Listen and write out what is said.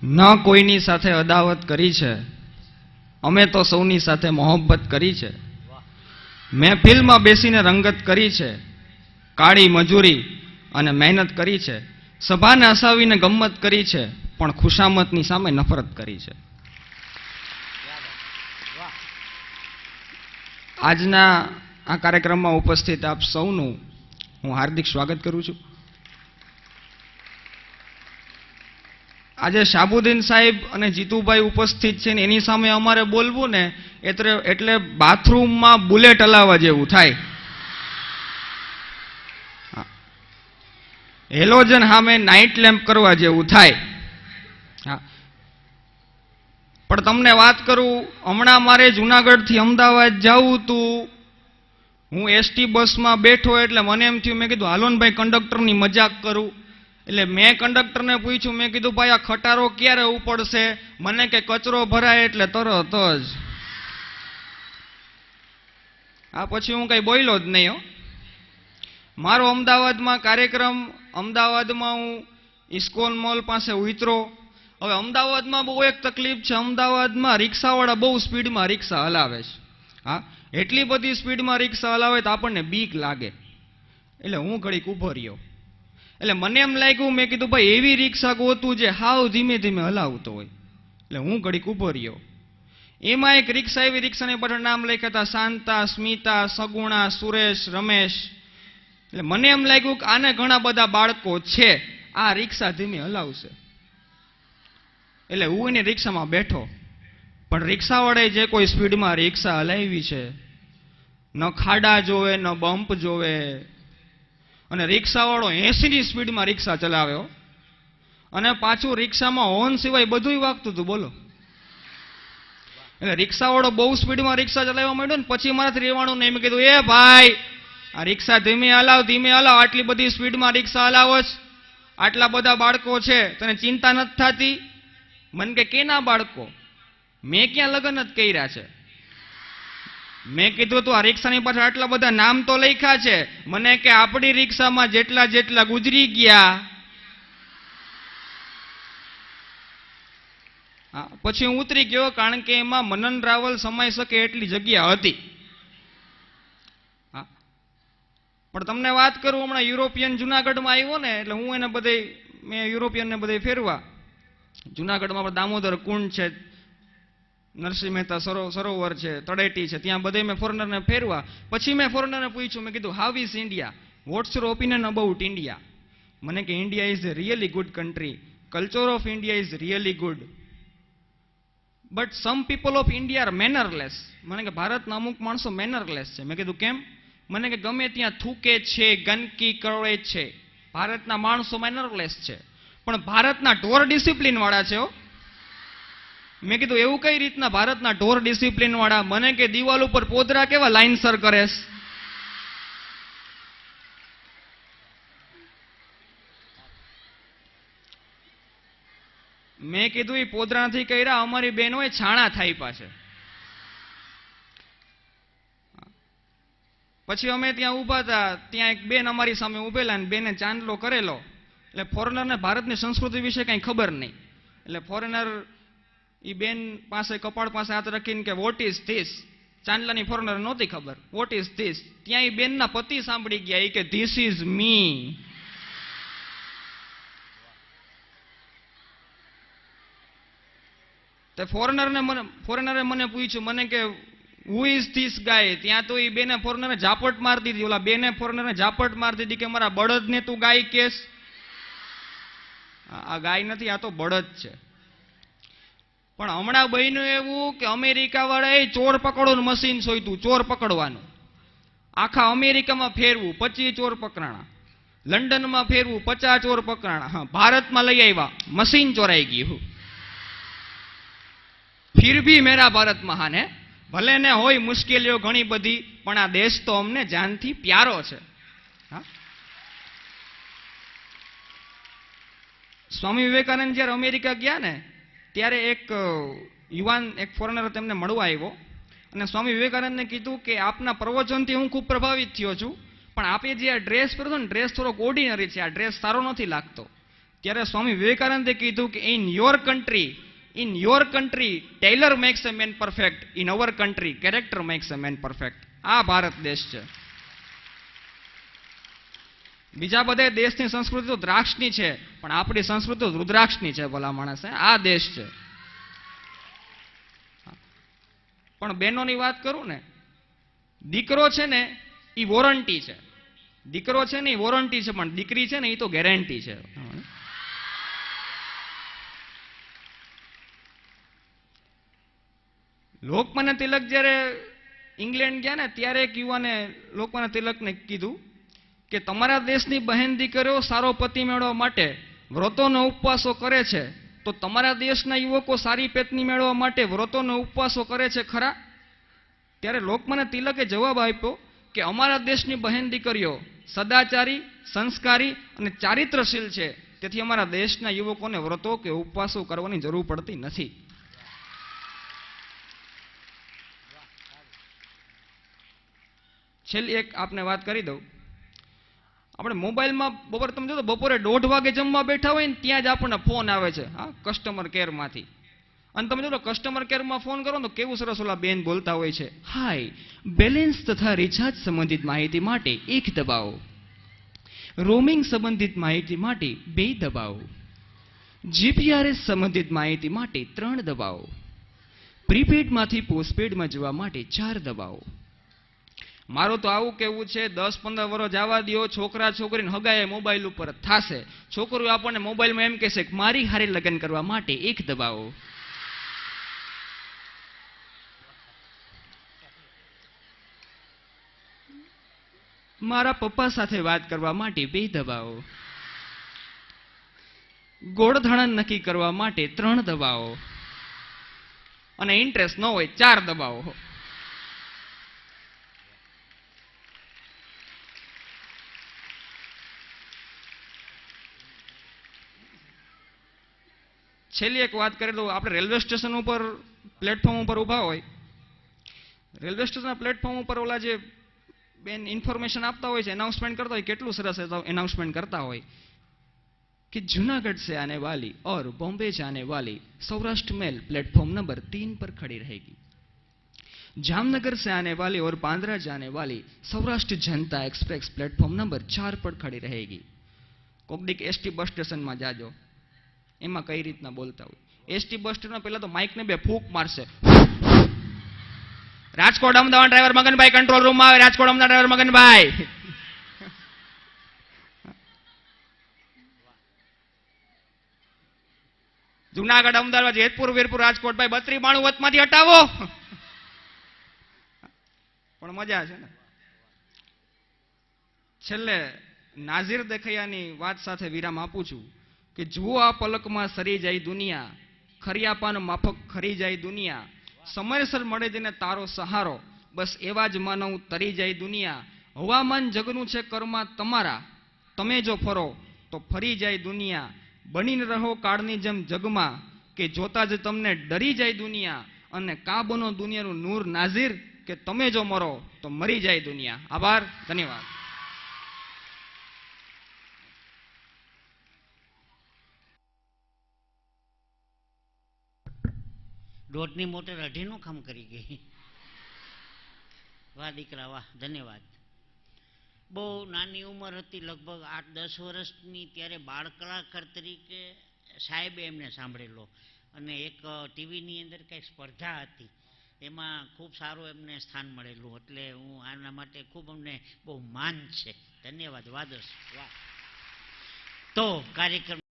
ન કોઈની સાથે અદાવત કરી છે, અમે તો સૌની સાથે મોહબ્બત કરી છે. મહેફિલમાં બેસીને રંગત કરી છે, કાળી મજૂરી અને મહેનત કરી છે. સભાને હસાવીને ગમ્મત કરી છે, પણ ખુશામતની સામે નફરત કરી છે. આજના આ કાર્યક્રમમાં ઉપસ્થિત આપ સૌનું હું હાર્દિક સ્વાગત કરું છું. આજે શાહબુદ્દીન સાહેબ અને જીતુભાઈ ઉપસ્થિત છે ને એની સામે અમારે બોલવું ને એટલે બાથરૂમમાં બુલેટ હલાવવા જેવું થાય. હેલોજન સામે નાઇટ લેમ્પ કરવા જેવું થાય. પણ તમને વાત કરું, હમણાં મારે જુનાગઢથી અમદાવાદ જવું હતું. હું એસટી બસમાં બેઠો એટલે મને એમ થયું, મેં કીધું હાલો ને ભાઈ કંડક્ટરની મજાક કરું. એટલે મેં કંડક્ટરને પૂછ્યું, મેં કીધું ભાઈ આ ખટારો ક્યારે ઉપડશે? મને કે કચરો ભરાય એટલે તરત જ. આ પછી હું કઈ બોલ્યો જ નહીં. મારો અમદાવાદમાં કાર્યક્રમ, અમદાવાદમાં હું ઇસ્કોન મોલ પાસે ઉતરો. હવે અમદાવાદમાં બહુ એક તકલીફ છે, અમદાવાદમાં રિક્ષાવાળા બહુ સ્પીડમાં રિક્ષા હલાવે છે. હા, એટલી બધી સ્પીડમાં રિક્ષા હલાવે તો આપણને બીક લાગે. એટલે હું ઘડીક ઊભો રહ્યો. એટલે મને એમ લાગ્યું, મેં કીધું ભાઈ એવી રિક્ષા ગોતું જે હાવ ધીમે ધીમે હલાવતો હોય. એટલે હું ઘડીક ઊભો રહ્યો. એમાં એક રિક્ષા, એવી રિક્ષાની પાછળ નામ લખ્યા હતા શાંતા, સ્મિતા, સગુણા, સુરેશ, રમેશ. એટલે મને એમ લાગ્યું કે આને ઘણા બધા બાળકો છે, આ રિક્ષા ધીમે હલાવશે. એટલે હું એની રિક્ષામાં બેઠો. પણ રિક્ષાવાળાએ જે કોઈ સ્પીડમાં રિક્ષા હલાવી છે, ન ખાડા જોવે ન બમ્પ જોવે. અને રિક્ષાવાળો 80ની સ્પીડમાં રિક્ષા ચલાવ્યો અને પાછું રિક્ષામાં હોર્ન સિવાય બધું વાગતું હતું. બોલો. એટલે રિક્ષાવાળો બહુ સ્પીડમાં રિક્ષા ચલાવવા માંડ્યો ને પછી મારાથી રહેવાનું નહીં. મેં કીધું એ ભાઈ આ રિક્ષા ધીમે હલાવ, ધીમે હલાવ. આટલી બધી સ્પીડમાં રિક્ષા હલાવો છે, આટલા બધા બાળકો છે, તને ચિંતા નથી થતી? મને કે કેના બાળકો? મેં ક્યાં લગ્ન જ કર્યા છે? મેં કીધું તું આ રિક્ષાની પાછળ આટલા બધા નામ તો લખ્યા છે. મને કે આપણી રિક્ષામાં જેટલા જેટલા ગુજરી ગયા. પછી હું ઉતરી ગયો, કારણ કે એમાં મનન રાવલ સમાઈ શકે એટલી જગ્યા હતી. પણ તમને વાત કરું, હમણાં યુરોપિયન જુનાગઢમાં આવ્યો ને, એટલે હું એને બધે, મેં યુરોપિયનને બધે ફેરવા. જુનાગઢમાં દામોદર કુંડ છે, નરસિંહ મહેતા સરોવર છે, તળેટી છે, ત્યાં બધે મેં ફોરેનરને ફેરવા. પછી મેં ફોરેનરને પૂછ્યું, મેં કીધું how is India? What's your opinion about India? મને કે India is a really good country, culture of India is really good, but some people of India are mannerless. મને કે ભારતના અમુક માણસો મેનરલેસ છે. મેં કીધું કેમ? મને કે ગમે ત્યાં થૂકે છે, ગંદકી કરે છે. ભારતના માણસો મેનરલેસ છે, પણ ભારતના ઢોર ડિસિપ્લિન વાળા છે. મેં કીધું એવું કઈ રીતના ભારતના ઢોર ડિસિપ્લિન વાળા? મને કે દિવાલ ઉપર પોદરા કેવા લાઈનસર કરે. મેં કીધું એ પોદરા નથી કર્યા, અમારી બહેનો એ છાણા થાય પાસે. પછી અમે ત્યાં ઉભા હતા, ત્યાં એક બેન અમારી સામે ઉભેલા ને બેને ચાંદલો કરેલો. એટલે ફોરેનરને ભારતની સંસ્કૃતિ વિશે કઈ ખબર નહીં. એટલે ફોરેનર એ બેન પાસે કપાળ પાસે હાથ રાખીને કે વોટ ઇઝ ધીસ? ચાંદલાની ફોરેનર નહોતી ખબર. What is this? ત્યાં એ બેનના પતિ સાંભળી ગયા, એ કે ધીસ ઇઝ મી. તે ફોરેનરે મને પૂછ્યું, મને કે હુ ઇઝ ધીસ ગાય? ત્યાં તો એ બેને ફોરેનરને ઝાપટ મારી દીધી. ઓલા બેને ફોરેનરને ઝાપટ મારી દીધી કે મારા બળદને તું ગાય કેસ? આ ગાય નથી, આ તો બળદ છે. પણ હમણાં બન્યું એવું કે અમેરિકા વાળાએ ચોર પકડવાનું મશીન સોયતું, ચોર પકડવાનું. આખા અમેરિકામાં ફેરવું, 25 ચોર પકડાણા. લંડનમાં ફેરવું, 50 ચોર પકડાણા. હા, ભારતમાં લઈ આવ્યા, મશીન ચોરાઈ ગયું. ફિર ભી મેરા ભારત મહાન હે. ભલે ને હોય મુશ્કેલીઓ ઘણી બધી, પણ આ દેશ તો અમને જાનથી પ્યારો છે. સ્વામી વિવેકાનંદ જ્યારે અમેરિકા ગયા ને, ત્યારે એક યુવાન, એક ફોરેનર તેમને મળવા આવ્યો અને સ્વામી વિવેકાનંદને કીધું કે આપના પ્રવચનથી હું ખૂબ પ્રભાવિત થયો છું, પણ આપે જે આ ડ્રેસ પહેર્યો ને, ડ્રેસ થોડોક ઓર્ડિનરી છે, આ ડ્રેસ સારો નથી લાગતો. ત્યારે સ્વામી વિવેકાનંદે કીધું કે in your country tailor makes a man perfect, in our country character makes a man perfect. આ ભારત દેશ છે. બીજા બધા દેશની સંસ્કૃતિ તો દ્રાક્ષની છે, પણ આપણી સંસ્કૃતિ તો રુદ્રાક્ષની છે. ભલા માણસ, આ દેશ છે. પણ બહેનોની વાત કરું ને, દીકરો છે ને એ વોરંટી છે. દીકરો છે ને એ વોરંટી છે, પણ દીકરી છે ને એ તો ગેરંટી છે. લોકમાન્ય તિલક જ્યારે ઇંગ્લેન્ડ ગયા ને ત્યારે એક યુવાને લોકમાન્ય તિલકને કીધું કે તમારા દેશની બહેન દીકરીઓ સારો પતિ મેળવવા માટે વ્રતોનો ઉપવાસો કરે છે, તો તમારા દેશના યુવકો સારી પત્ની મેળવવા માટે વ્રતોનો ઉપવાસો કરે છે ખરા? ત્યારે લોકમાન્ય તિલકે જવાબ આપ્યો કે અમારા દેશની બહેન દીકરીઓ સદાચારી, સંસ્કારી અને ચારિત્રશીલ છે, તેથી અમારા દેશના યુવકોને વ્રતો કે ઉપવાસો કરવાની જરૂર પડતી નથી. છેલ્લી એક આપને વાત કરી દઉં. આપણે મોબાઈલમાં તમે જો બપોરે 1:30 વાગે જમવા બેઠા હોય ને ત્યાં જ આપણને ફોન આવે છે, હા, કસ્ટમર કેરમાંથી. અને તમે જો કસ્ટમર કેરમાં ફોન કરો તો કેવું સરસ ઓલા બેન બોલતા હોય છે, હાય, બેલેન્સ તથા રિચાર્જ સંબંધિત માહિતી માટે 1 દબાવો, રોમિંગ સંબંધિત માહિતી માટે 2 દબાવો, જીપીઆરએસ સંબંધિત માહિતી માટે 3 દબાવો, પ્રીપેડમાંથી પોસ્ટપેડમાં જવા માટે 4 દબાવો. મારું તો આવું કેવું છે, 10-15 વર્ષ જવા દો, છોકરા છોકરીને હગાય મોબાઈલ ઉપર થશે. છોકરીઓ આપણને મોબાઈલમાં એમ કહેશે કે મારી હારે લગ્ન કરવા માટે 1 દબાવો. મારા પપ્પા સાથે વાત કરવા માટે 2 દબાવો, ગોળધાણા નક્કી કરવા માટે 3 દબાવો, અને ઇન્ટરેસ્ટ ન હોય 4 દબાવો. છેલ્લી એક વાત કરી દઉં. આપણે રેલવે સ્ટેશન ઉપર પ્લેટફોર્મ ઉપર ઊભા હોય, રેલવે સ્ટેશનના પ્લેટફોર્મ ઉપર ઓલા જે બેન ઇન્ફોર્મેશન આપતા હોય છે, એનાઉન્સમેન્ટ કરતા હોય, કેટલું સરસ એનાઉન્સમેન્ટ કરતા હોય कि जूनागढ़ से आने वाली और बॉम्बे जाने वाली सौराष्ट्र मेल प्लेटफॉर्म नंबर 3 पर खड़ी रहेगी. जामनगर से आने वाली और बांद्रा जाने वाली Saurashtra Janata express platform number 4 पर खड़ी रहेगी. कोक दीक एसटी बस स्टेशन में जाजो, एमा कई रीतना बोलता हो. एसटी बस स्टेशन में पहला तो माइक ने बे फूक मारशे. Rajkot Ahmedabad driver Maganbhai control room में आवे. राजकोट अमदावाद ड्राइवर मगनभाई. जूनागढ़ अमदावाद जेतपुर वीरपुर राजकोट भाई 3292 वचमांथी हटावो. पण मजा छे ने. छेल्ले नाजीर देखैयानी वात साथे विराम आपું છું કે જુઓ આ પલકમાં સરી જાય દુનિયા, ખરિયાપાન માફક ખરી જાય દુનિયા, સમયસર મળે જેને તારો સહારો, બસ એવા જ માનવ તરી જાય દુનિયા. હવામાન જગનું છે કર્મા તમારા, તમે જો ફરો તો ફરી જાય દુનિયા. બનીને રહો કાળની જેમ જગમાં, કે જોતા જ તમને ડરી જાય દુનિયા. અને કા બનો દુનિયાનું નૂર નાઝીર, કે તમે જો મરો તો મરી જાય દુનિયા. આભાર, ધન્યવાદ. દોઢની મોટર અઢીનું કામ કરી ગઈ. વાહ દીકરા વાહ, ધન્યવાદ. બહુ નાની ઉંમર હતી, લગભગ 8-10 વર્ષની, ત્યારે બાળ કલાકાર તરીકે સાહેબે એમને સાંભળેલો. અને એક ટીવીની અંદર કંઈક સ્પર્ધા હતી, એમાં ખૂબ સારું એમને સ્થાન મળેલું. એટલે હું આના માટે ખૂબ અમને બહુ માન છે. ધન્યવાદ. વાદસ વાહ. તો કાર્યક્રમ